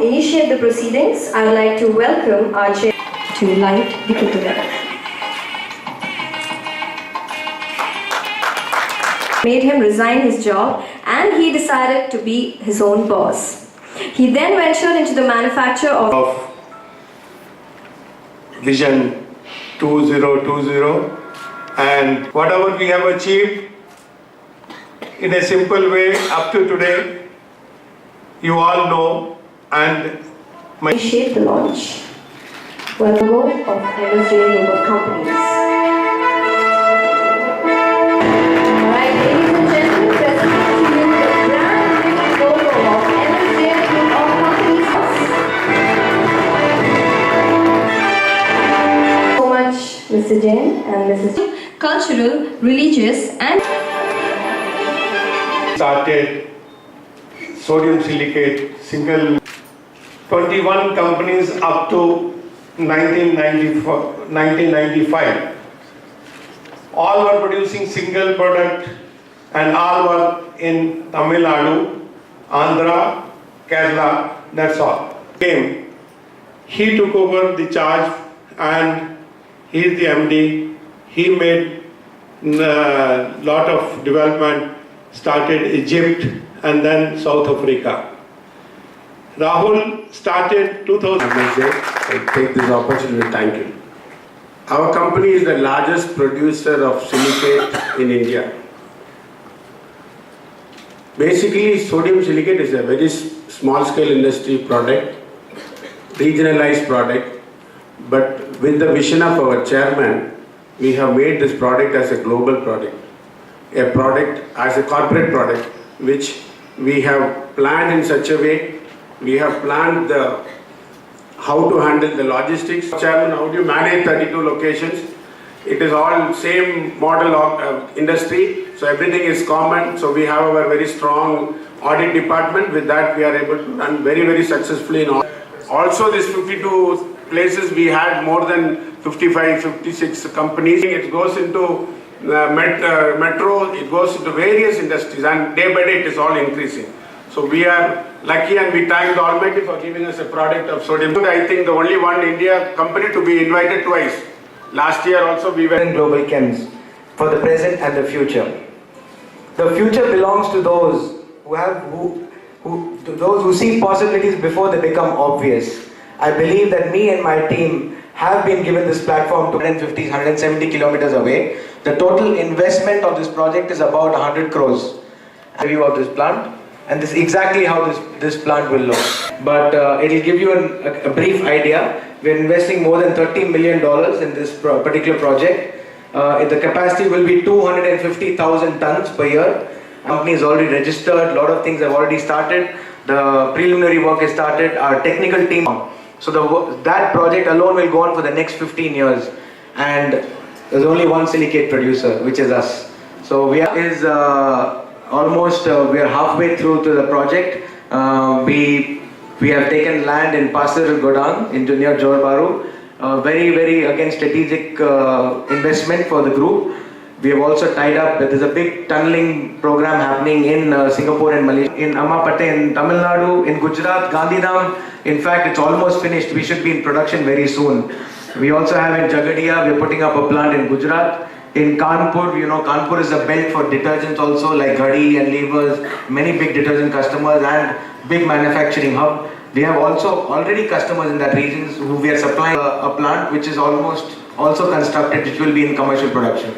initiate the proceedings, I would like to welcome our chair to light the Kutula. Made him resign his job and he decided to be his own boss. He then ventured into the manufacture of Vision 2020, and whatever we have achieved in a simple way up to today, you all know, and initiate the launch. Welcome of MSJ Robot Companies. Alright, ladies and gentlemen, presenting to you the brand new logo of MSJ Robot Companies. So much, Mr. Jain and Mrs. Cultural, religious, and started sodium silicate single 21 companies up to 1995. All were producing single product and all were in Tamil Nadu, Andhra, Kerala, that's all. He took over the charge and he is the MD. He made lot of development, started Egypt and then South Africa. Rahul started 2000. I take this opportunity to thank you. Our company is the largest producer of silicate in India. Basically, sodium silicate is a very small scale industry product, regionalized product, but with the vision of our chairman, we have made this product as a global product, a product as a corporate product, which we have planned in such a way. We have planned how to handle the logistics. Chairman, how do you manage 32 locations? It is all same model of industry, so everything is common. So we have our very strong audit department. With that, we are able to run very, very successfully in all. Also, this 52 places, we had more than 55, 56 companies. It goes into metro, it goes into various industries, and day by day it is all increasing. So we are lucky and we thank the Almighty for giving us a product of sodium. I think the only one India company to be invited twice. Last year also we were in Global Chems for the present and the future. The future belongs to those who see possibilities before they become obvious. I believe that me and my team have been given this platform to 150, 170 kilometers away. The total investment of this project is about 100 crores. Review of this plant, and this is exactly how this plant will look. But it will give you a brief idea. We're investing more than $30 million in this particular project. The capacity will be 250,000 tons per year. Company is already registered, a lot of things have already started. The preliminary work is started, our technical team. So that project alone will go on for the next 15 years. And there's only one silicate producer, which is us. So we are halfway through to the project. We have taken land in Pasir Godang near Johor Bahru. Very, very again strategic investment for the group. We have also tied up, there's a big tunneling program happening in Singapore and Malaysia, in Amapate in Tamil Nadu, in Gujarat, Gandhidham. In fact, it's almost finished. We should be in production very soon. We also have in Jagadia, we're putting up a plant in Gujarat. In Kanpur, Kanpur is a belt for detergents also, like Ghadi and Levers, many big detergent customers and big manufacturing hub. We have also already customers in that region who we are supplying a plant which is almost also constructed, which will be in commercial production.